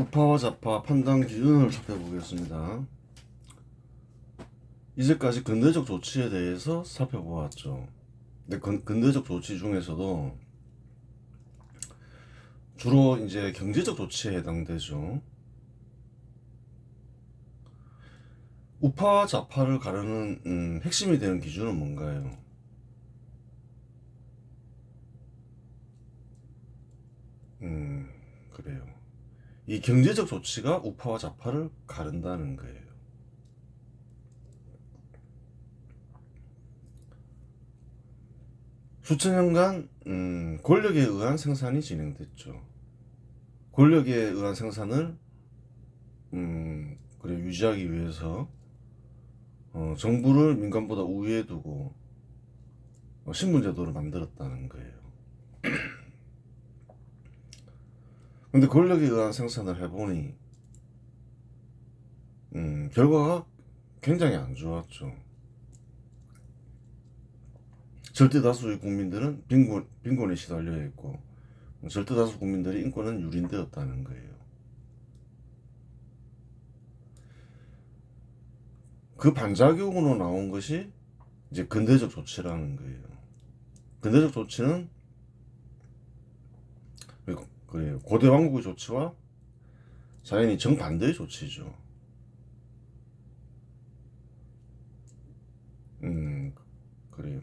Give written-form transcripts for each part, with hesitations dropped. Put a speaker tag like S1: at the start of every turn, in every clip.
S1: 우파와 좌파 판단 기준을 살펴보겠습니다. 이제까지 근대적 조치에 대해서 살펴보았죠. 근데 근대적 조치 중에서도 주로 이제 경제적 조치에 해당되죠. 우파와 좌파를 가르는 핵심이 되는 기준은 뭔가요? 그래요. 이 경제적 조치가 우파와 좌파를 가른다는 거예요. 수천 년간 권력에 의한 생산이 진행됐죠. 권력에 의한 생산을 그래 유지하기 위해서 정부를 민간보다 우위에 두고 신분제도를 만들었다는 거예요. 근데 권력에 의한 생산을 해보니 결과가 굉장히 안 좋았죠. 절대 다수의 국민들은 빈곤에 시달려 있고 절대 다수 국민들의 인권은 유린되었다는 거예요. 그 반작용으로 나온 것이 이제 근대적 조치라는 거예요. 근대적 조치는 그래요. 고대 왕국의 조치와 자연히 정반대의 조치죠. 그래요.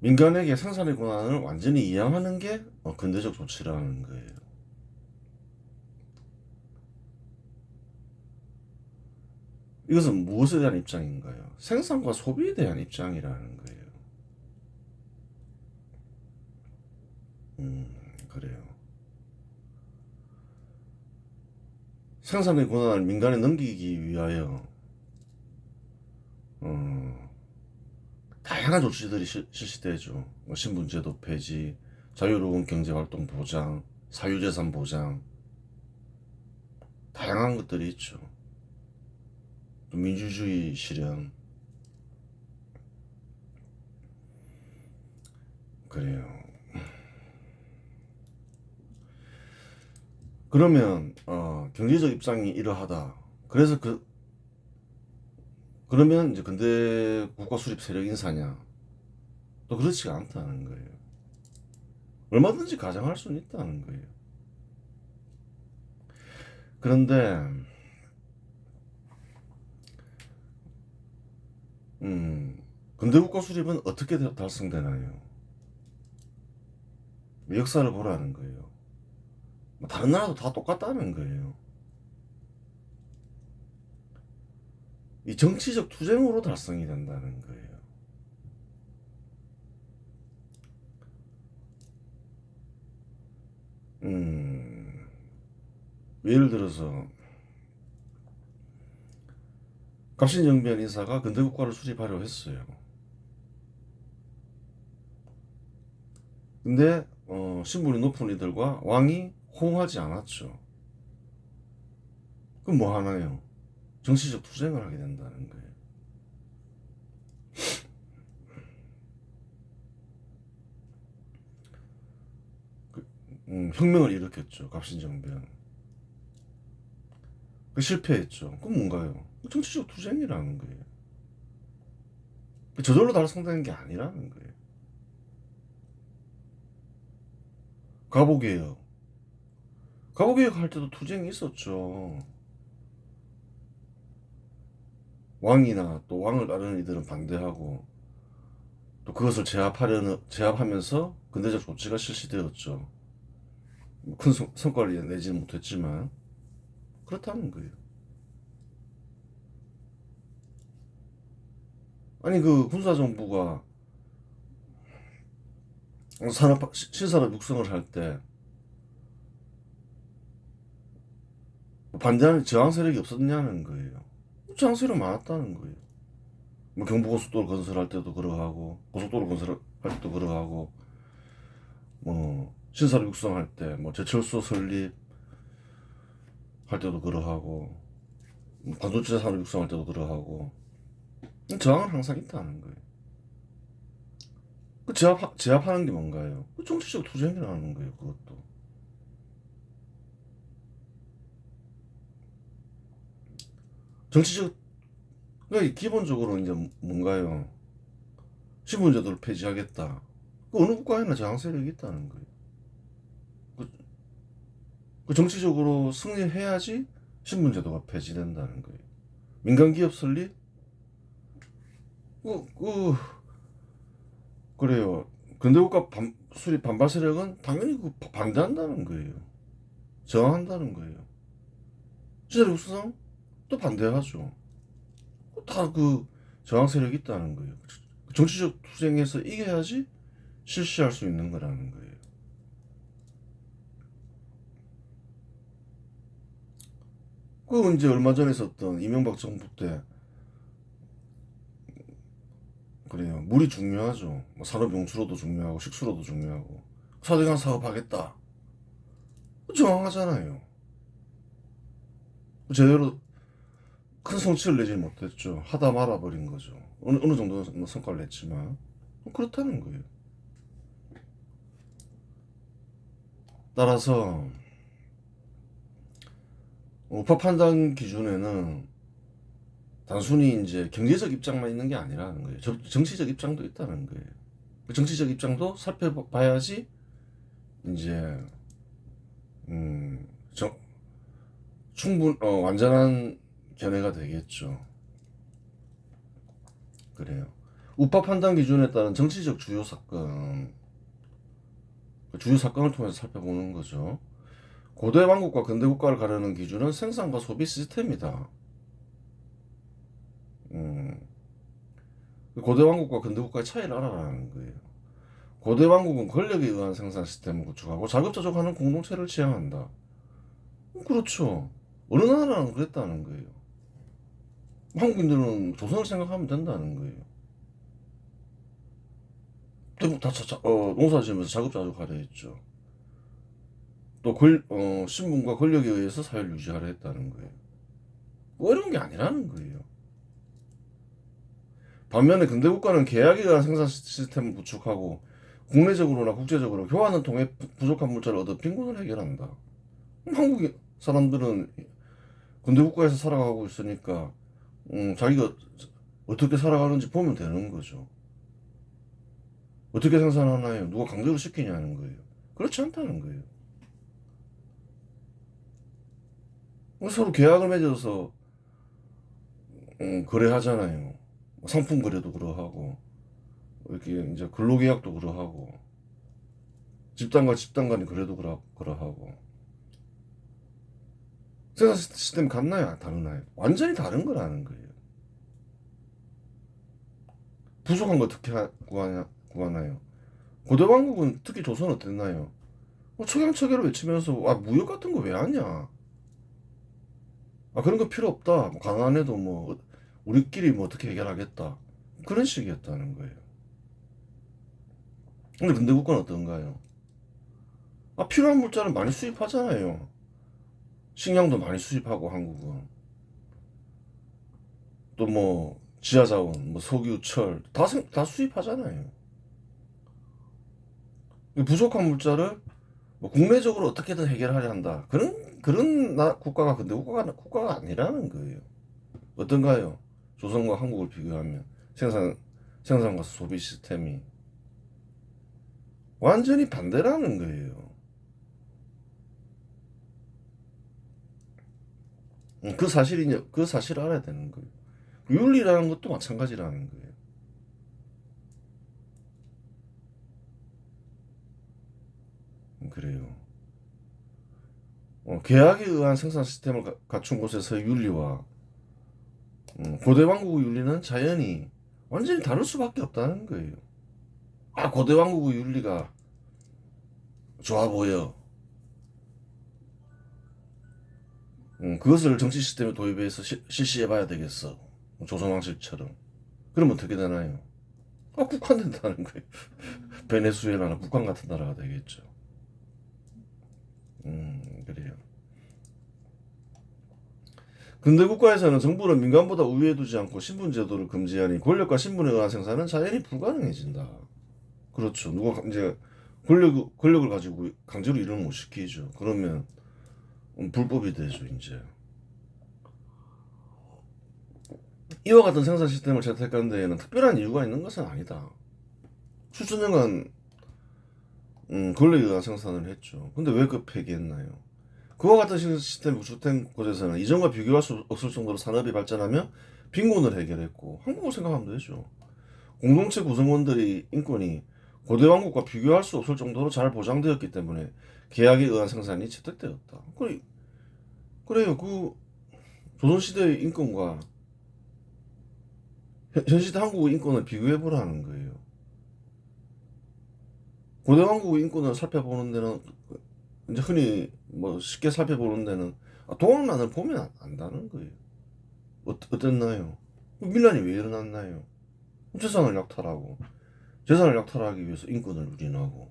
S1: 민간에게 생산의 권한을 완전히 이양하는 게 근대적 조치라는 거예요. 이것은 무엇에 대한 입장인가요? 생산과 소비에 대한 입장이라는 거예요. 그래요. 생산의 권한을 민간에 넘기기 위하여 다양한 조치들이 실시되죠. 신분제도 폐지, 자유로운 경제활동 보장, 사유재산 보장, 다양한 것들이 있죠. 또 민주주의 실현. 그래요. 그러면 경제적 입장이 이러하다. 그래서 그러면 이제 근대 국가 수립 세력 인사냐? 또 그렇지가 않다는 거예요. 얼마든지 가정할 수는 있다는 거예요. 그런데 근대 국가 수립은 어떻게 달성되나요? 역사를 보라는 거예요. 다른 나라도 다 똑같다는 거예요. 이 정치적 투쟁으로 달성이 된다는 거예요. 예를 들어서 갑신정변 인사가 근대국가를 수립하려 했어요. 근데 신분이 높은 이들과 왕이 호응하지 않았죠. 그럼 뭐 하나요? 정치적 투쟁을 하게 된다는 거예요. 혁명을 일으켰죠. 갑신정변. 그 실패했죠. 그럼 뭔가요? 정치적 투쟁이라는 거예요. 저절로 달성되는 게 아니라는 거예요. 가보게요. 가보개혁 할 때도 투쟁이 있었죠. 왕이나 또 왕을 따르는 이들은 반대하고 또 그것을 제압하면서 근대적 조치가 실시되었죠. 큰 성과를 내지는 못했지만 그렇다는 거예요. 아니 그 군사정부가 신산업 육성을 할 때 반대하는 저항 세력이 없었냐는 거예요. 저항 세력 많았다는 거예요. 뭐 경부고속도로 건설할 때도 그러하고 고속도로 건설할 때도 그러하고 뭐 신산업 육성할 때 뭐 제철소 설립 할 때도 그러하고 반도체 산업 육성할 때도 그러하고 저항은 항상 있다는 거예요. 그 제압하는 게 뭔가요? 그 정치적 투쟁이라는 거예요. 그것도 정치적, 그러니까 기본적으로 이제 뭔가요? 신분제도를 폐지하겠다. 그 어느 국가에나 저항 세력이 있다는 거예요. 그, 그 정치적으로 승리해야지 신분제도가 폐지된다는 거예요. 민간기업 설립? 그, 그, 그래요. 근대국가 수립 반발 세력은 당연히 그 반대한다는 거예요. 저항한다는 거예요. 진짜 육수상 또 반대하죠. 다 그 저항 세력이 있다는 거예요. 정치적 투쟁에서 이겨야지 실시할 수 있는 거라는 거예요. 그 이제 얼마 전에 있었던 이명박 정부 때 그래요. 물이 중요하죠. 뭐 산업용수로도 중요하고 식수로도 중요하고 사대강 사업하겠다. 저항하잖아요. 제대로 큰 성취를 내지 못했죠. 하다 말아버린 거죠. 어느 정도는 뭐 성과를 냈지만 그렇다는 거예요. 따라서 우파 판단 기준에는 단순히 이제 경제적 입장만 있는 게 아니라는 거예요. 정치적 입장도 있다는 거예요. 그 정치적 입장도 살펴봐야지 이제 음, 저, 완전한 견해가 되겠죠. 그래요. 우파 판단 기준에 따른 정치적 주요 사건, 그 주요 사건을 통해서 살펴보는 거죠. 고대 왕국과 근대 국가를 가르는 기준은 생산과 소비 시스템이다. 음, 고대 왕국과 근대 국가의 차이를 알아라는 거예요. 고대 왕국은 권력에 의한 생산 시스템을 구축하고 자급자족하는 공동체를 지향한다. 그렇죠. 어느 나라는 그랬다는 거예요. 한국인들은 조선을 생각하면 된다는 거예요. 대부분 다 농사 지으면서 자급자족하려 했죠. 또 신분과 권력에 의해서 사회를 유지하려 했다는 거예요. 뭐 어려운 게 아니라는 거예요. 반면에 근대 국가는 계약에 의한 생산 시스템을 구축하고 국내적으로나 국제적으로 교환을 통해 부족한 물자를 얻어 빈곤을 해결한다. 한국 사람들은 근대 국가에서 살아가고 있으니까 자기가 어떻게 살아가는지 보면 되는 거죠. 어떻게 생산하나요? 누가 강제로 시키냐는 거예요. 그렇지 않다는 거예요. 서로 계약을 맺어서 거래하잖아요. 상품 거래도 그러하고 이렇게 이제 근로계약도 그러하고 집단과 집단 간의 거래도 그러하고 생산 시스템이 같나요? 다르나요? 완전히 다른 거라는 거예요. 부족한 거 어떻게 구하나요? 고대 왕국은 특히 조선은 어땠나요? 척양척야를 외치면서 무역 같은 거 왜 하냐? 그런 거 필요 없다. 뭐 가난해도 뭐 우리끼리 뭐 어떻게 해결하겠다. 그런 식이었다는 거예요. 근데 근대 국가는 어떤가요? 필요한 물자를 많이 수입하잖아요. 식량도 많이 수입하고 한국은 또 뭐 지하자원, 뭐 석유, 철 다 수입하잖아요. 부족한 물자를 뭐 국내적으로 어떻게든 해결하려 한다. 그런 국가가 근대 국가가 아니라는 거예요. 어떤가요? 조선과 한국을 비교하면 생산과 소비 시스템이 완전히 반대라는 거예요. 그 사실을 알아야 되는 거예요. 윤리라는 것도 마찬가지라는 거예요. 그래요. 계약에 의한 생산 시스템을 갖춘 곳에서의 윤리와 고대 왕국의 윤리는 자연히 완전히 다를 수밖에 없다는 거예요. 고대 왕국의 윤리가 좋아 보여. 그것을 정치 시스템에 도입해서 실시해봐야 되겠어. 조선왕실처럼. 그럼 어떻게 되나요? 국한된다는 거예요. 베네수엘라나 북한 같은 나라가 되겠죠. 그래요. 근대 국가에서는 정부를 민간보다 우위에 두지 않고 신분제도를 금지하니 권력과 신분에 의한 생산은 자연히 불가능해진다. 그렇죠. 누가 이제 권력을 가지고 강제로 일을 못 시키죠. 그러면 불법이 되죠, 이제. 이와 같은 생산 시스템을 채택한 데에는 특별한 이유가 있는 것은 아니다. 수천 년간 권력에 의한 생산을 했죠. 근데 왜 그 폐기했나요? 그와 같은 시스템이 구축된 곳에서는 이전과 비교할 수 없을 정도로 산업이 발전하며 빈곤을 해결했고, 한국을 생각하면 되죠. 공동체 구성원들의 인권이 고대 왕국과 비교할 수 없을 정도로 잘 보장되었기 때문에 계약에 의한 생산이 채택되었다. 그래요. 그 조선시대의 인권과 현시대 한국의 인권을 비교해보라는 거예요. 고대 왕국의 인권을 살펴보는 데는, 이제 흔히 뭐 쉽게 살펴보는 데는 동학난을 보면 안다는 거예요. 어땠나요? 밀란이 왜 일어났나요? 재산을 약탈하고, 재산을 약탈하기 위해서 인권을 유린하고,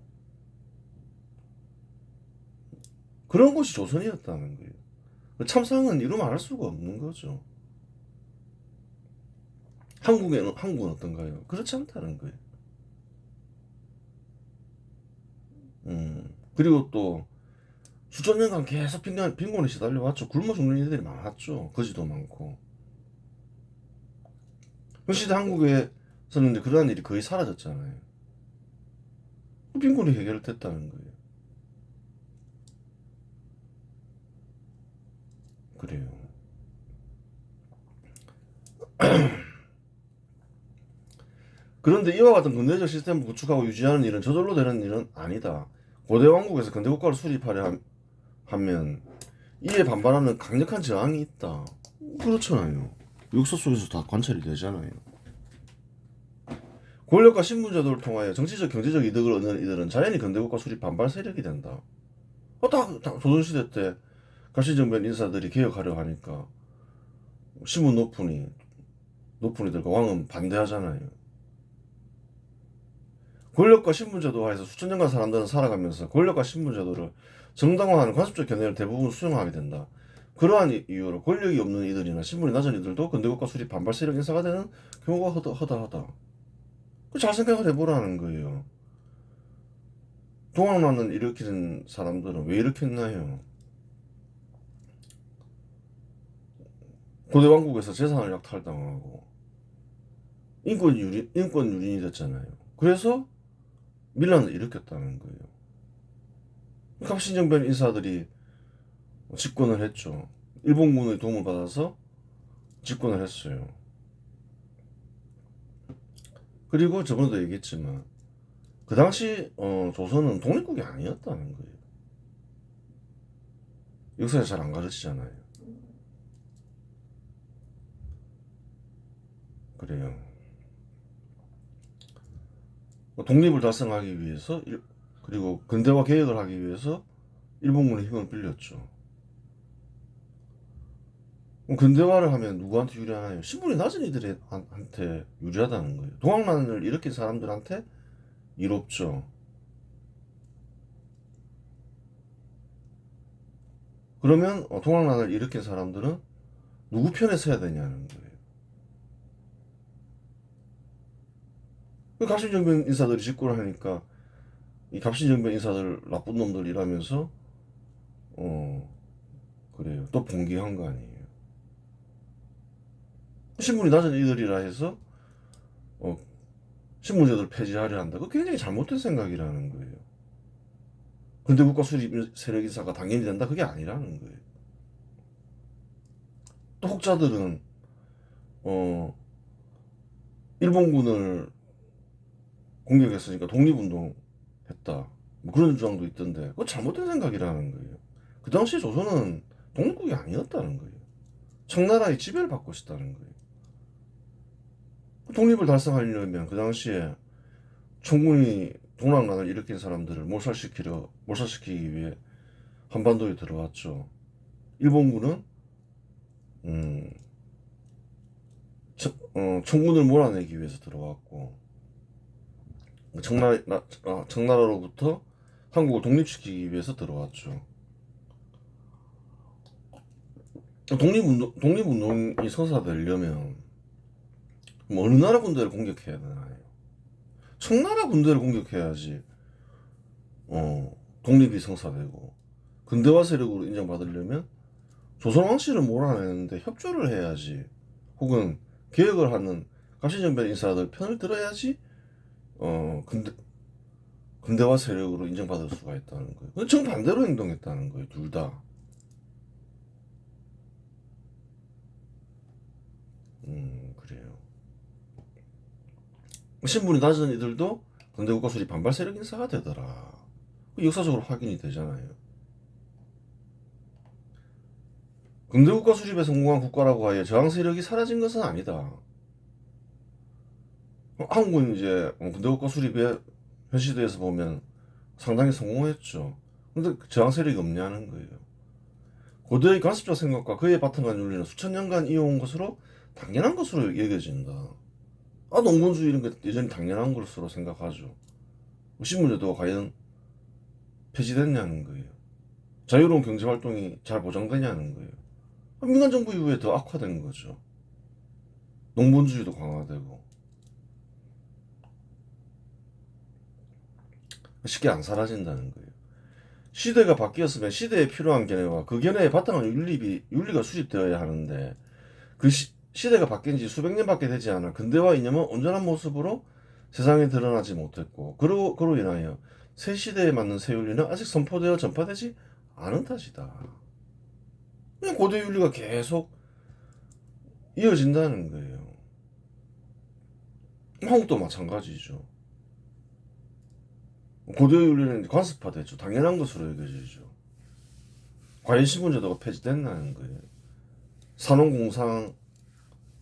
S1: 그런 것이 조선이었다는 거예요. 참상은 이루면 알 수가 없는 거죠. 한국은 어떤가요? 그렇지 않다는 거예요. 그리고 또 수천 년간 계속 빈곤에 시달려왔죠. 굶어 죽는 이들이 많았죠. 거지도 많고. 그 시대 한국에서는 이제 그러한 일이 거의 사라졌잖아요. 빈곤이 해결됐다는 거예요. 그래요. 그런데 이와 같은 근대적 시스템을 구축하고 유지하는 일은 저절로 되는 일은 아니다. 고대 왕국에서 근대 국가를 수립하려 하면 이에 반발하는 강력한 저항이 있다. 그렇잖아요. 역사 속에서 다 관찰이 되잖아요. 권력과 신분제도를 통하여 정치적 경제적 이득을 얻는 이들은 자연히 근대국가 수립 반발 세력이 된다. 다 조선시대 때 갑신정변 인사들이 개혁하려 하니까 신분 높은이들과 왕은 반대하잖아요. 권력과 신분제도 하에서 수천 년간 사람들은 살아가면서 권력과 신분제도를 정당화하는 관습적 견해를 대부분 수용하게 된다. 그러한 이유로 권력이 없는 이들이나 신분이 낮은 이들도 근대국가 수립 반발 세력 인사가 되는 경우가 허다하다. 잘 생각을 해보라는 거예요. 동학난을 일으키는 사람들은 왜 일으켰나요? 고대 왕국에서 재산을 약탈당하고 인권 유린이 됐잖아요. 그래서 밀란을 일으켰다는 거예요. 갑신정변 인사들이 집권을 했죠. 일본군의 도움을 받아서 집권을 했어요. 그리고 저번에도 얘기했지만 그 당시 조선은 독립국이 아니었다는 거예요. 역사에 잘 안 가르치잖아요. 그래요. 독립을 달성하기 위해서 그리고 근대화 개혁을 하기 위해서 일본군의 힘을 빌렸죠. 근대화를 하면 누구한테 유리하나요? 신분이 낮은 이들한테 유리하다는 거예요. 동학난을 일으킨 사람들한테 이롭죠. 그러면 동학난을 일으킨 사람들은 누구 편에 서야 되냐는 거예요. 그 갑신정변 인사들이 집권을 하니까 이 갑신정변 인사들 나쁜 놈들이라면서 그래요. 또 봉기한 거 아니에요. 신분이 낮은 이들이라 해서 어, 신분제도를 폐지하려 한다. 그 굉장히 잘못된 생각이라는 거예요. 근데 국가 수립 세력 인사가 당연히 된다. 그게 아니라는 거예요. 또 혹자들은 어, 일본군을 공격했으니까 독립운동 했다. 뭐 그런 주장도 있던데 그거 잘못된 생각이라는 거예요. 그 당시 조선은 독립국이 아니었다는 거예요. 청나라의 지배를 받고 있었다는 거예요. 독립을 달성하려면 그 당시에 청군이 동학난을 일으킨 사람들을 몰살시키기 위해 한반도에 들어왔죠. 일본군은 음, 청군을 몰아내기 위해서 들어왔고 청나라로부터 한국을 독립시키기 위해서 들어왔죠. 독립운동이 성사되려면 뭐 어느 나라 군대를 공격해야 되나요? 청나라 군대를 공격해야지 독립이 성사되고 근대화 세력으로 인정받으려면 조선 왕실을 몰아내는데 협조를 해야지 혹은 개혁을 하는 갑신정변 인사들 편을 들어야지 근대화 세력으로 인정받을 수가 있다는 거예요. 정반대로 행동했다는 거예요. 둘 다. 그래요. 신분이 낮은 이들도 근대국가 수립 반발 세력 인사가 되더라. 역사적으로 확인이 되잖아요. 근대국가 수립에 성공한 국가라고 하여 저항 세력이 사라진 것은 아니다. 한국은 이제 근대국가 수립에 현 시대에서 보면 상당히 성공했죠. 근데 저항 세력이 없냐는 거예요. 고대의 관습적 생각과 그에 바탕한 윤리는 수천 년간 이어온 것으로 당연한 것으로 여겨진다. 농본주의 이런 게 여전히 당연한 것으로 생각하죠. 신분제도가 과연 폐지됐냐는 거예요. 자유로운 경제활동이 잘 보장되냐는 거예요. 민간정부 이후에 더 악화된 거죠. 농본주의도 강화되고. 쉽게 안 사라진다는 거예요. 시대가 바뀌었으면 시대에 필요한 견해와 그 견해에 바탕한 윤리가 수립되어야 하는데 그 시대가 바뀐 지 수백 년밖에 되지 않아 근대화 이념은 온전한 모습으로 세상에 드러나지 못했고 그로 인하여 새 시대에 맞는 새 윤리는 아직 선포되어 전파되지 않은 탓이다. 그냥 고대 윤리가 계속 이어진다는 거예요. 한국도 마찬가지죠. 고대 윤리는 관습화됐죠. 당연한 것으로 여겨지죠. 과연 신분제도가 폐지됐다는 거예요. 산업공상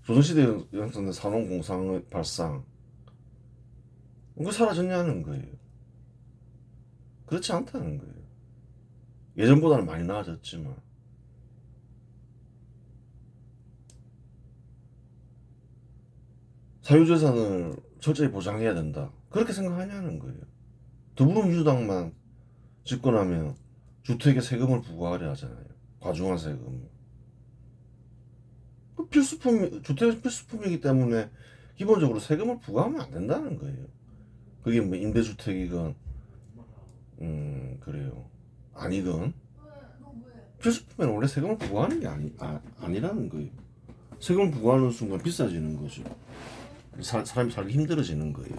S1: 조선시대에 형성된 산업공상의 발상 그거 사라졌냐는 거예요. 그렇지 않다는 거예요. 예전보다는 많이 나아졌지만 사유재산을 철저히 보장해야 된다. 그렇게 생각하냐는 거예요. 더불어민주당만 집권하면 주택에 세금을 부과하려 하잖아요. 과중한 세금. 주택은 필수품이기 때문에 기본적으로 세금을 부과하면 안 된다는 거예요. 그게 뭐 임대주택이건, 그래요. 아니건. 필수품에는 원래 세금을 부과하는 게 아니라는 거예요. 세금을 부과하는 순간 비싸지는 거죠. 사람이 살기 힘들어지는 거예요.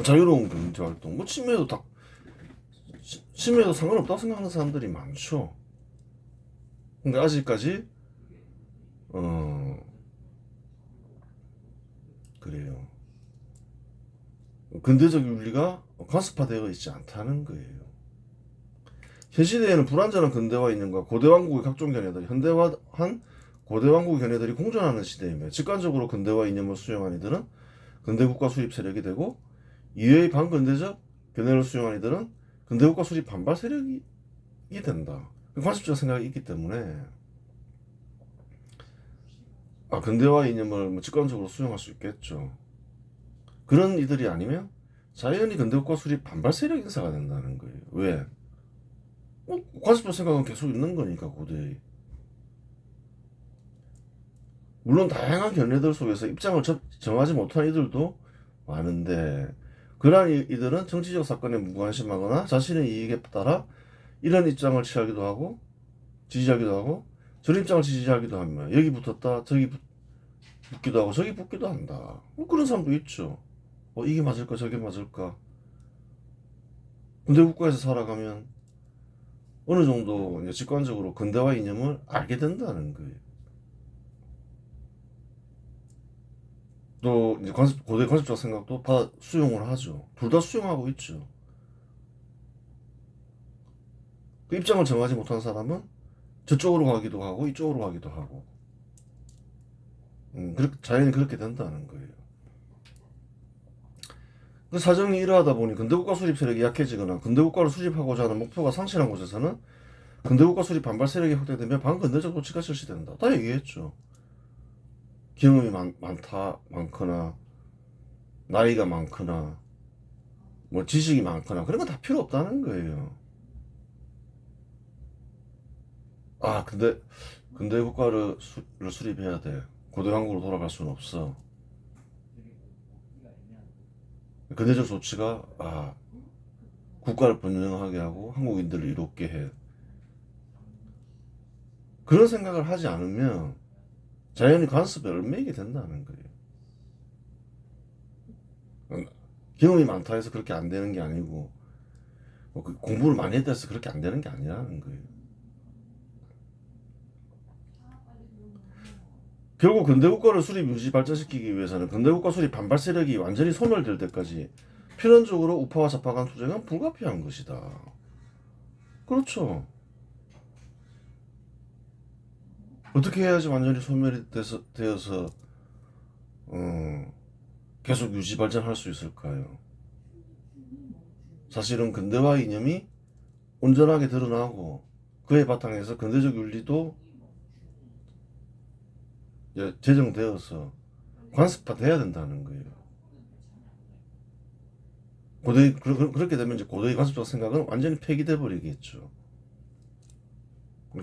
S1: 자유로운 경제활동, 침해도 상관없다고 생각하는 사람들이 많죠. 근데 아직까지, 그래요. 근대적 윤리가 관습화되어 있지 않다는 거예요. 현 시대에는 불완전한 근대화 이념과 고대왕국의 각종 견해들, 현대화한 고대왕국 견해들이 공존하는 시대이며 직관적으로 근대화 이념을 수용한 이들은 근대국가 수립 세력이 되고 이외의 반근대적 견해를 수용한 이들은 근대국가 수립 반발 세력이 된다. 관습적 생각이 있기 때문에 근대화 이념을 직관적으로 수용할 수 있겠죠. 그런 이들이 아니면 자연히 근대국가 수립 반발 세력 인사가 된다는 거예요. 왜? 관습적 생각은 계속 있는 거니까 고대의. 물론 다양한 견해들 속에서 입장을 정하지 못한 이들도 많은데 그러한 이들은 정치적 사건에 무관심하거나 자신의 이익에 따라 이런 입장을 취하기도 하고 지지하기도 하고 저런 입장을 지지하기도 하며 여기 붙었다 저기 붙기도 하고 저기 붙기도 한다. 그런 사람도 있죠. 이게 맞을까 저게 맞을까. 근대 국가에서 살아가면 어느 정도 이제 직관적으로 근대화 이념을 알게 된다는 거예요. 또 이제 고대 관습적 생각도 수용을 하죠. 둘 다 수용하고 있죠. 그 입장을 정하지 못한 사람은 저쪽으로 가기도 하고 이쪽으로 가기도 하고 자연히 그렇게 된다는 거예요. 그 사정이 이러하다 보니 근대국가 수립 세력이 약해지거나 근대국가를 수립하고자 하는 목표가 상실한 곳에서는 근대국가 수립 반발 세력이 확대되면 반근대적 조치가 실시된다. 다 얘기했죠. 경험이 많거나 나이가 많거나 뭐 지식이 많거나 그런 건 다 필요 없다는 거예요. 근대 국가를 수립해야 돼. 고대 왕국으로 돌아갈 수는 없어. 근대적 조치가 국가를 번영하게 하고 한국인들을 이롭게 해. 그런 생각을 하지 않으면 자연히 관습에 얽매이게 된다는 거예요. 경험이 많다 해서 그렇게 안 되는 게 아니고 공부를 많이 했다 해서 그렇게 안 되는 게 아니라는 거예요. 결국 근대국가를 수립 유지 발전시키기 위해서는 근대국가 수립 반발 세력이 완전히 소멸될 때까지 필연적으로 우파와 좌파 간 투쟁은 불가피한 것이다. 그렇죠. 어떻게 해야지 완전히 소멸이 되어서 계속 유지 발전할 수 있을까요? 사실은 근대화 이념이 온전하게 드러나고 그에 바탕에서 근대적 윤리도 제정되어서 관습화돼야 된다는 거예요. 그렇게 되면 이제 고도의 관습적 생각은 완전히 폐기돼 버리겠죠.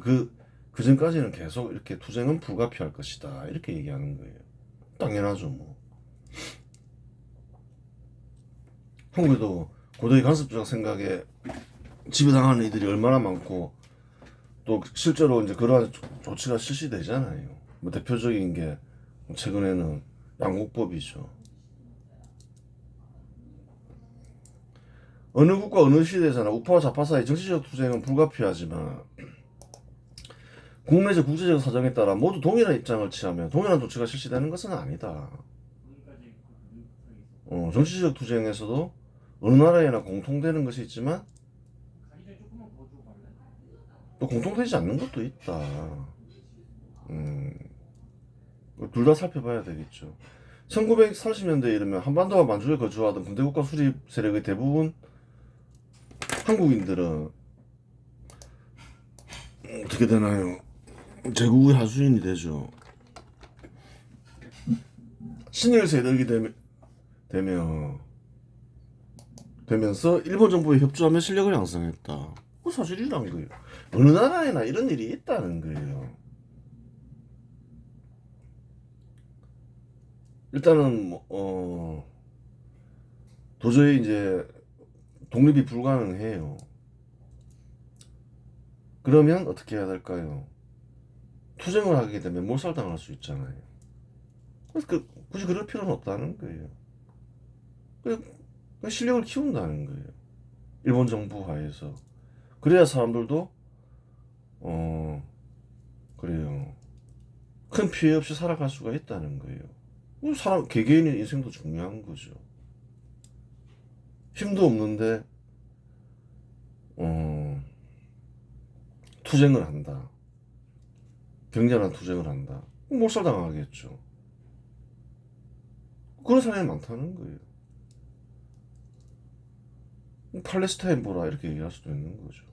S1: 그 전까지는 계속 이렇게 투쟁은 불가피할 것이다. 이렇게 얘기하는 거예요. 당연하죠, 뭐. 한국에도 고도의 관습적 생각에 지배당하는 이들이 얼마나 많고, 또 실제로 이제 그러한 조치가 실시되잖아요. 뭐 대표적인 게 최근에는 양국법이죠. 어느 국가 어느 시대에서나 우파와 좌파 사이 정치적 투쟁은 불가피하지만 국내적 국제적 사정에 따라 모두 동일한 입장을 취하며 동일한 조치가 실시되는 것은 아니다. 정치적 투쟁에서도 어느 나라에나 공통되는 것이 있지만 또 공통되지 않는 것도 있다. 둘 다 살펴봐야 되겠죠. 1930년대에 이르면 한반도와 만주에 거주하던 군대국가 수립 세력의 대부분 한국인들은 어떻게 되나요? 제국의 하수인이 되죠. 신일 세력이 되면서 일본 정부에 협조하며 실력을 양성했다. 그 사실이란 거예요. 어느 나라에나 이런 일이 있다는 거예요. 일단은 도저히 이제 독립이 불가능해요. 그러면 어떻게 해야 될까요? 투쟁을 하게 되면 몰살당할 수 있잖아요. 그래서 굳이 그럴 필요는 없다는 거예요. 그냥 실력을 키운다는 거예요. 일본 정부 하에서. 그래야 사람들도 그래요. 큰 피해 없이 살아갈 수가 있다는 거예요. 개개인의 인생도 중요한 거죠. 힘도 없는데 투쟁을 한다. 격렬한 투쟁을 한다. 몰살당하겠죠. 그런 사람이 많다는 거예요. 팔레스타인 보라 이렇게 얘기할 수도 있는 거죠.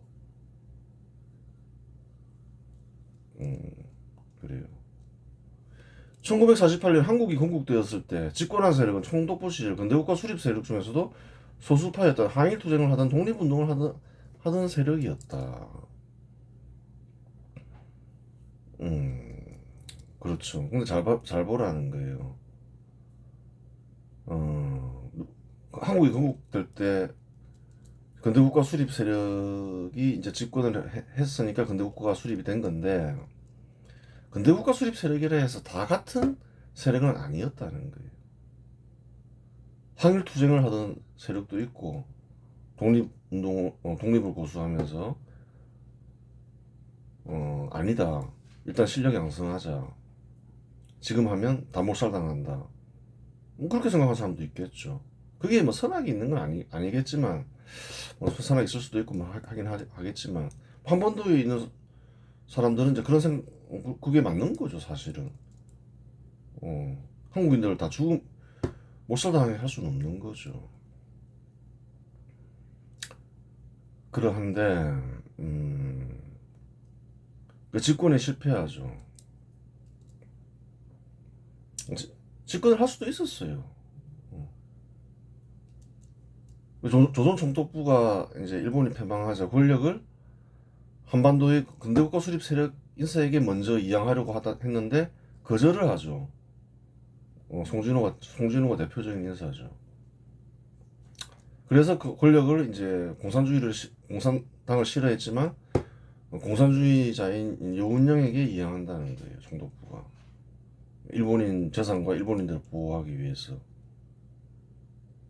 S1: 그래요. 1948년 한국이 건국되었을 때 집권한 세력은 총독부 시절 근대국가 수립 세력 중에서도 소수파였던 항일 투쟁을 하던 독립운동을 하던 세력이었다. 그렇죠. 근데 잘 보라는 거예요. 한국이 건국될 때 근대국가 수립 세력이 이제 집권을 했으니까 근대국가가 수립이 된 건데 근대국가 수립 세력이라 해서 다 같은 세력은 아니었다는 거예요. 항일 투쟁을 하던 세력도 있고 독립을 고수하면서 아니다. 일단 실력 양성하자. 지금 하면 다 몰살당한다. 그렇게 생각하는 사람도 있겠죠. 그게 뭐 선악이 있는 건 아니겠지만 뭐 선악이 있을 수도 있고 뭐 하긴 하겠지만 한반도에 있는 사람들은 이제 그게 맞는 거죠 사실은. 한국인들을 다 몰살당하게 할 수는 없는 거죠. 그러한데 그 집권에 실패하죠. 집권을 할 수도 있었어요. 조선 총독부가 이제 일본이 패망하자 권력을 한반도의 근대국가 수립 세력 인사에게 먼저 이양하려고 했는데 거절을 하죠. 송진호가 대표적인 인사죠. 그래서 그 권력을 이제 공산당을 싫어했지만 공산주의자인 여운형에게 이양한다는 거예요. 총독부가. 일본인 재산과 일본인들을 보호하기 위해서.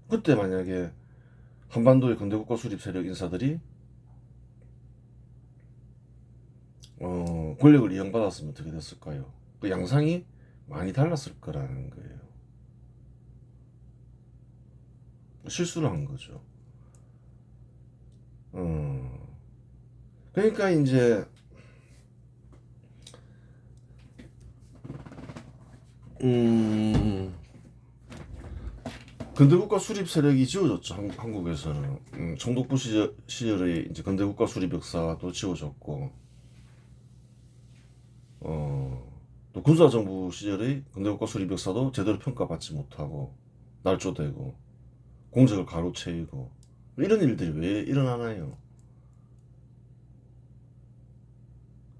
S1: 그때 만약에 한반도의 근대국가 수립 세력 인사들이 권력을 이용받았으면 어떻게 됐을까요? 그 양상이 많이 달랐을 거라는 거예요. 실수를 한 거죠. 그러니까 이제 근대국가 수립 세력이 지워졌죠. 한국에서는 총독부 시절의 이제 근대국가 수립 역사도 지워졌고, 또 군사정부 시절의 근대국가 수립 역사도 제대로 평가받지 못하고 날조되고 공적을 가로채이고 이런 일들이 왜 일어나나요?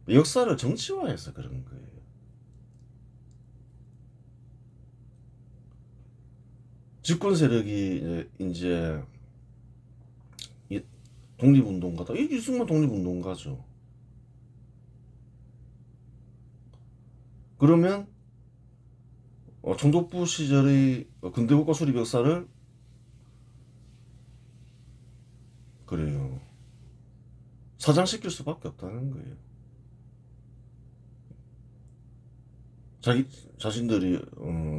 S1: 역사를 정치화해서 그런 거예요. 집권 세력이 이제 독립운동가다. 이 이승만 독립운동가죠. 그러면 총독부 시절의 근대국가 수립 역사를 그래요. 사장시킬 수밖에 없다는 거예요. 자신들이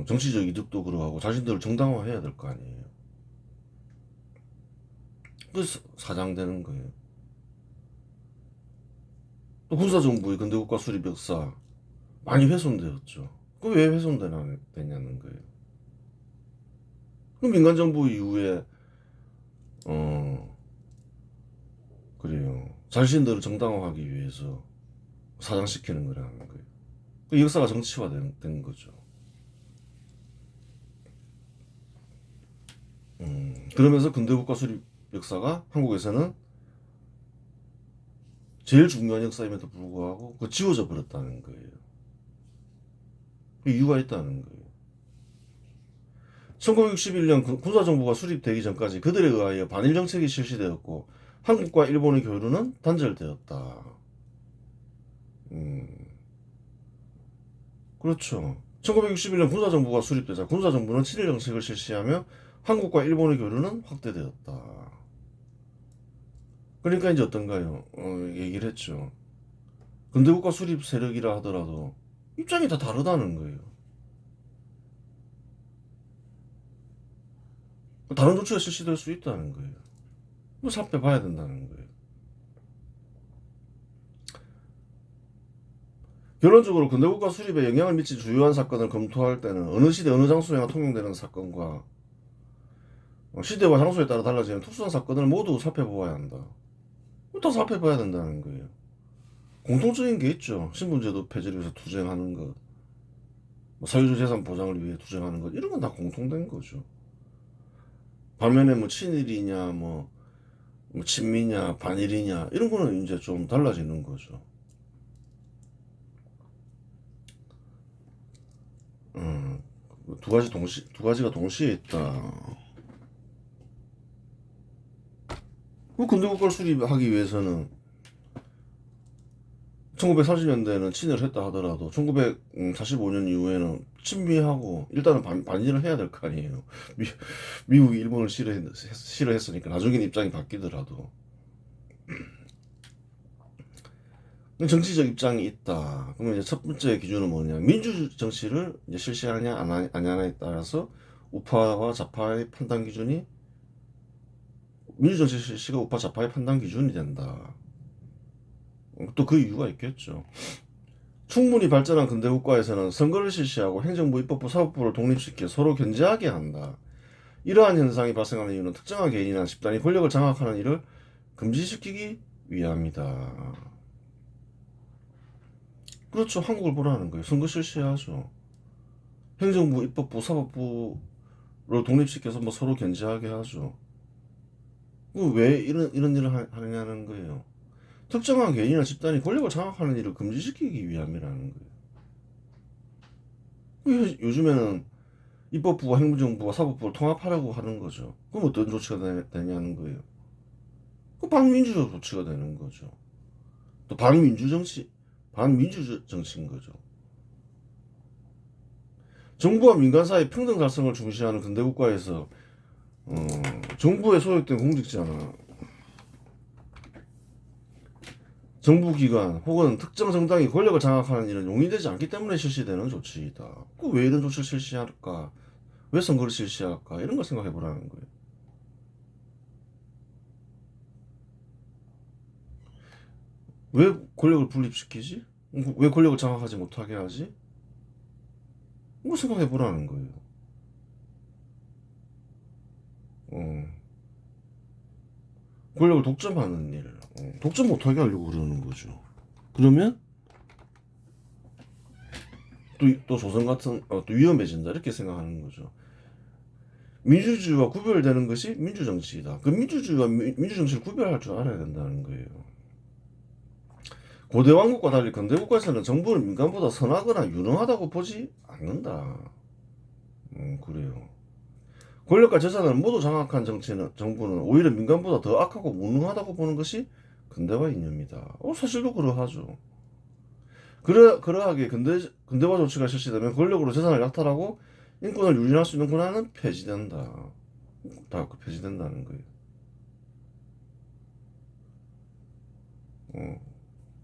S1: 정치적 이득도 그러하고 자신들을 정당화해야 될 거 아니에요. 그래서 사장되는 거예요. 또 군사정부의 근대국가 수립 역사 많이 훼손되었죠. 그 왜 훼손되냐는 거예요. 그 민간정부 이후에 그래요. 자신들을 정당화하기 위해서 사장시키는 거라는 거예요. 그 역사가 정치화된 거죠. 그러면서 근대국가 수립 역사가 한국에서는 제일 중요한 역사임에도 불구하고 그 지워져 버렸다는 거예요. 그 이유가 있다는 거예요. 1961년 군사정부가 수립되기 전까지 그들에 의하여 반일 정책이 실시되었고 한국과 일본의 교류는 단절되었다. 그렇죠. 1961년 군사정부가 수립되자 군사정부는 친일 정책을 실시하며 한국과 일본의 교류는 확대되었다. 그러니까 이제 어떤가요? 얘기를 했죠. 근대국가 수립 세력이라 하더라도 입장이 다 다르다는 거예요. 다른 조치가 실시될 수 있다는 거예요. 살펴봐야 된다는 거예요. 결론적으로 근대국가 수립에 영향을 미친 주요한 사건을 검토할 때는 어느 시대 어느 장소에나 통용되는 사건과 시대와 장소에 따라 달라지는 특수한 사건을 모두 살펴보아야 한다. 다 살펴봐야 된다는 거예요. 공통적인 게 있죠. 신분제도 폐지를 위해서 투쟁하는 것, 사유주 재산 보장을 위해 투쟁하는 것, 이런 건 다 공통된 거죠. 반면에 뭐 친일이냐, 뭐 친미냐, 반일이냐, 이런 거는 이제 좀 달라지는 거죠. 두 가지가 동시에 있다. 그 근대국가를 수립하기 위해서는 1930년대에는 친일을 했다 하더라도 1945년 이후에는 친미하고 일단은 반일을 해야 될 거 아니에요. 미국이 일본을 싫어했으니까 나중에는 입장이 바뀌더라도 정치적 입장이 있다. 그러면 이제 첫 번째 기준은 뭐냐? 민주 정치를 이제 실시하냐 안 하냐에 따라서 우파와 좌파의 판단 기준이 민주 정치 실시가 우파 좌파의 판단 기준이 된다. 또 그 이유가 있겠죠. 충분히 발전한 근대국가에서는 선거를 실시하고 행정부, 입법부, 사법부를 독립시켜 서로 견제하게 한다. 이러한 현상이 발생하는 이유는 특정한 개인이나 집단이 권력을 장악하는 일을 금지시키기 위함이다. 그렇죠. 한국을 보라는 거예요. 선거 실시하죠. 행정부, 입법부, 사법부를 독립시켜서 뭐 서로 견제하게 하죠. 왜 이런 일을 하느냐는 거예요. 특정한 개인이나 집단이 권력을 장악하는 일을 금지시키기 위함이라는 거예요. 요즘에는 입법부와 행정부와 사법부를 통합하라고 하는 거죠. 그럼 어떤 조치가 되냐는 거예요. 그 반민주적 조치가 되는 거죠. 또 반민주 정치인 거죠. 정부와 민간 사이 평등 달성을 중시하는 근대 국가에서 정부에 소속된 공직자나 정부기관 혹은 특정 정당이 권력을 장악하는 일은 용인되지 않기 때문에 실시되는 조치이다. 그 왜 이런 조치를 실시할까? 왜 선거를 실시할까? 이런 걸 생각해 보라는 거예요. 왜 권력을 분립시키지? 왜 권력을 장악하지 못하게 하지? 이거 생각해 보라는 거예요. 어, 권력을 독점하는 일, 독점 못하게 하려고 그러는 거죠. 그러면 또 조선 같은 또 위험해진다 이렇게 생각하는 거죠. 민주주의와 구별되는 것이 민주정치이다. 그 민주주의와 민주정치를 구별할 줄 알아야 된다는 거예요. 고대 왕국과 달리 근대 국가에서는 정부는 민간보다 선하거나 유능하다고 보지 않는다. 그래요. 권력과 재산을 모두 장악한 정부는 오히려 민간보다 더 악하고 무능하다고 보는 것이 근대화 이념이다. 사실도 그러하죠. 그러하기에 근대화 조치가 실시되면 권력으로 재산을 약탈하고 인권을 유린할 수 있는 권한은 폐지된다. 다 폐지된다는 거예요.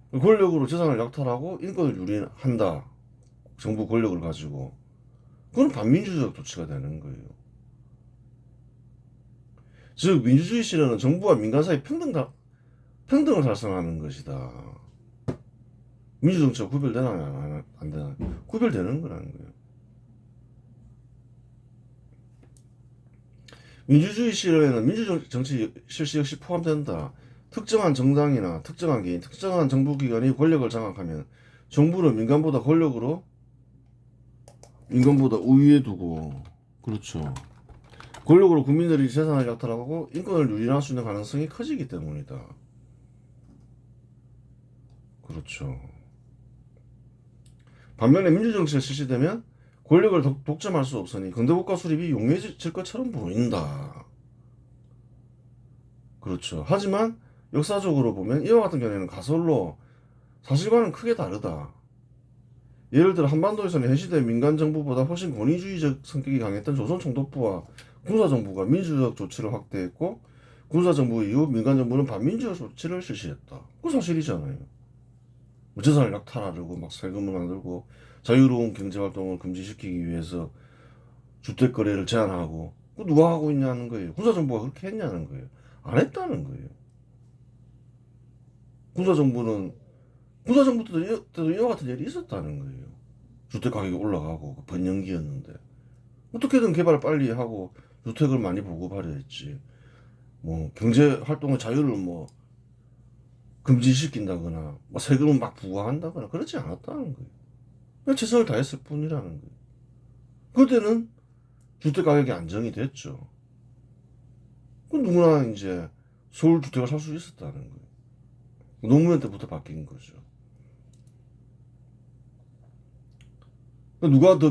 S1: 권력으로 재산을 약탈하고 인권을 유린한다. 정부 권력을 가지고. 그건 반민주적 조치가 되는 거예요. 즉 민주주의 실현은 정부와 민간 사이 평등을 달성하는 것이다. 민주정치가 구별되나 안 되나? 구별되는 거라는 거예요. 민주주의 실현에는 민주정치 실시 역시 포함된다. 특정한 정당이나 특정한 개인, 특정한 정부기관이 권력을 장악하면 정부는 민간보다 우위에 두고 그렇죠. 권력으로 국민들이 재산을 약탈하고 인권을 유린할 수 있는 가능성이 커지기 때문이다. 그렇죠. 반면에 민주정치가 실시되면 권력을 독점할 수 없으니 근대국가 수립이 용이해질 것처럼 보인다. 그렇죠. 하지만 역사적으로 보면 이와 같은 경우에는 가설로 사실과는 크게 다르다. 예를 들어 한반도에서는 현시대 민간 정부보다 훨씬 권위주의적 성격이 강했던 조선 총독부와 군사정부가 민주적 조치를 확대했고 군사정부 이후 민간 정부는 반민주적 조치를 실시했다. 그 사실이잖아요. 재산을 약탈하려고 막 세금을 만들고 자유로운 경제활동을 금지시키기 위해서 주택 거래를 제한하고 그 누가 하고 있냐는 거예요. 군사정부가 그렇게 했냐는 거예요. 안 했다는 거예요. 군사정부는 군사정부 때도 이와 같은 일이 있었다는 거예요. 주택 가격이 올라가고 그 번영기였는데 어떻게든 개발을 빨리 하고 주택을 많이 보급하려 했지. 뭐 경제 활동의 자유를 뭐 금지시킨다거나 뭐 세금을 막 부과한다거나 그렇지 않았다는 거예요. 그냥 최선을 다했을 뿐이라는 거예요. 그때는 주택 가격이 안정이 됐죠. 그 누구나 이제 서울 주택을 살 수 있었다는 거예요. 노무현 때부터 바뀐 거죠. 누가 더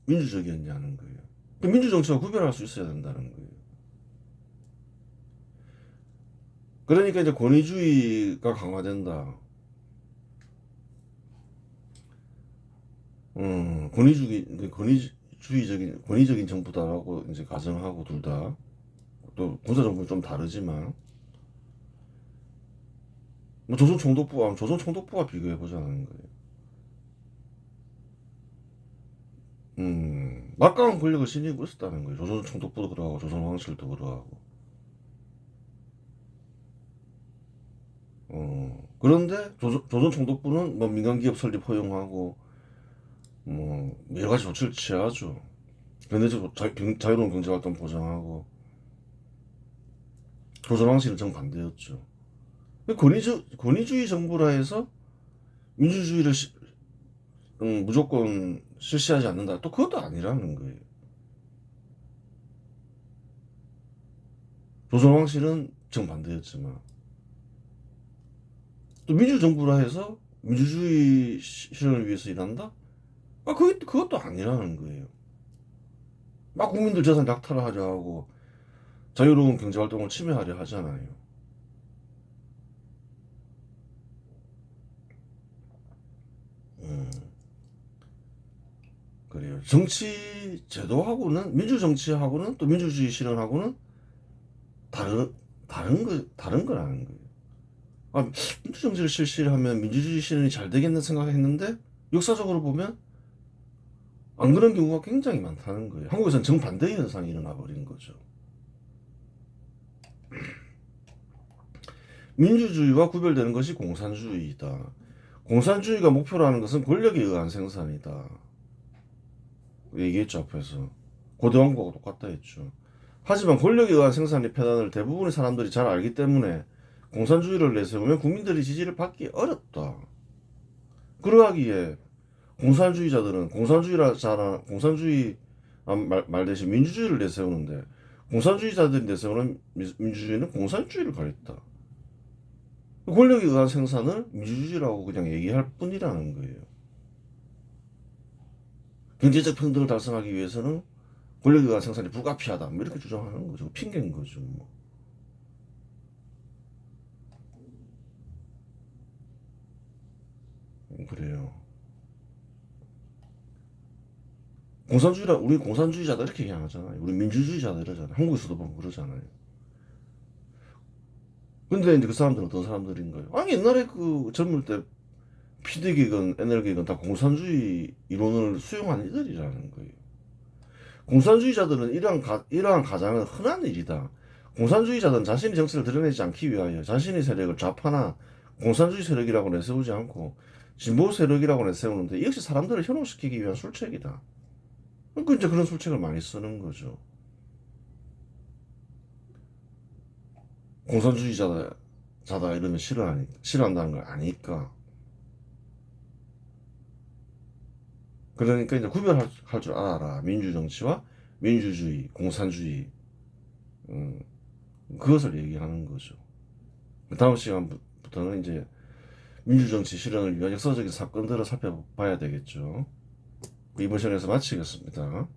S1: 민주적이었냐는 거예요. 민주정치와 구별할 수 있어야 된다는 거예요. 그러니까 이제 권위주의가 강화된다. 권위적인 정부다라고 이제 가정하고 둘 다. 또 군사정부는 좀 다르지만 뭐 조선 총독부와 비교해 보자는 거예요. 막강한 권력을 지니고 있었다는 거예요. 조선 총독부도 그러하고 조선 왕실도 그러하고. 그런데 조선 총독부는 뭐 민간 기업 설립 허용하고 뭐 여러 가지 조치를 취하죠. 근대적 자유로운 경제활동 보장하고 조선 왕실은 정반대였죠. 권위주의 정부라 해서 민주주의를 무조건 실시하지 않는다. 또 그것도 아니라는 거예요. 조선 왕실은 정반대였지만 또 민주정부라 해서 민주주의 실현을 위해서 일한다? 그것도 아니라는 거예요. 막 국민들 재산 약탈을 하려 하고 자유로운 경제활동을 침해하려 하잖아요. 음, 그래요. 정치 제도하고는 민주 정치하고는 또 민주주의 실현하고는 다른 거라는 거예요. 아, 민주 정치를 실시하면 민주주의 실현이 잘 되겠는 생각했는데 역사적으로 보면 안 그런 경우가 굉장히 많다는 거예요. 한국에서는 정반대의 현상이 일어나 버린 거죠. 민주주의와 구별되는 것이 공산주의이다. 공산주의가 목표로 하는 것은 권력에 의한 생산이다. 얘기했죠, 앞에서. 고대왕국하고 똑같다 했죠. 하지만 권력에 의한 생산의 패단을 대부분의 사람들이 잘 알기 때문에 공산주의를 내세우면 국민들의 지지를 받기 어렵다. 그러하기에 공산주의 말 대신 민주주의를 내세우는데 공산주의자들이 내세우는 민주주의는 공산주의를 가렸다. 권력에 의한 생산을 민주주의라고 그냥 얘기할 뿐이라는 거예요. 경제적 평등을 달성하기 위해서는 권력에 의한 생산이 불가피하다. 뭐 이렇게 주장하는 거죠. 핑계인 거죠. 뭐. 그래요. 우리 공산주의자들 이렇게 얘기하잖아요. 우리 민주주의자들 이러잖아요. 한국에서도 보면 그러잖아요. 근데 이제 그 사람들은 어떤 사람들인 거예요? 아니, 옛날에 그 젊을 때 피드기건 NL기건 다 공산주의 이론을 수용한 이들이라는 거예요. 공산주의자들은 이러한 가장은 흔한 일이다. 공산주의자들은 자신의 정체를 드러내지 않기 위하여 자신의 세력을 좌파나 공산주의 세력이라고 내세우지 않고 진보 세력이라고 내세우는데 이 역시 사람들을 현혹시키기 위한 술책이다. 그러니까 이제 그런 술책을 많이 쓰는 거죠. 공산주의자다 이러면 싫어한다는 걸 아니까. 그러니까 이제 구별할 줄 알아라. 민주정치와 민주주의, 공산주의. 그것을 얘기하는 거죠. 다음 시간부터는 이제 민주정치 실현을 위한 역사적인 사건들을 살펴봐야 되겠죠. 이번 시간에서 마치겠습니다.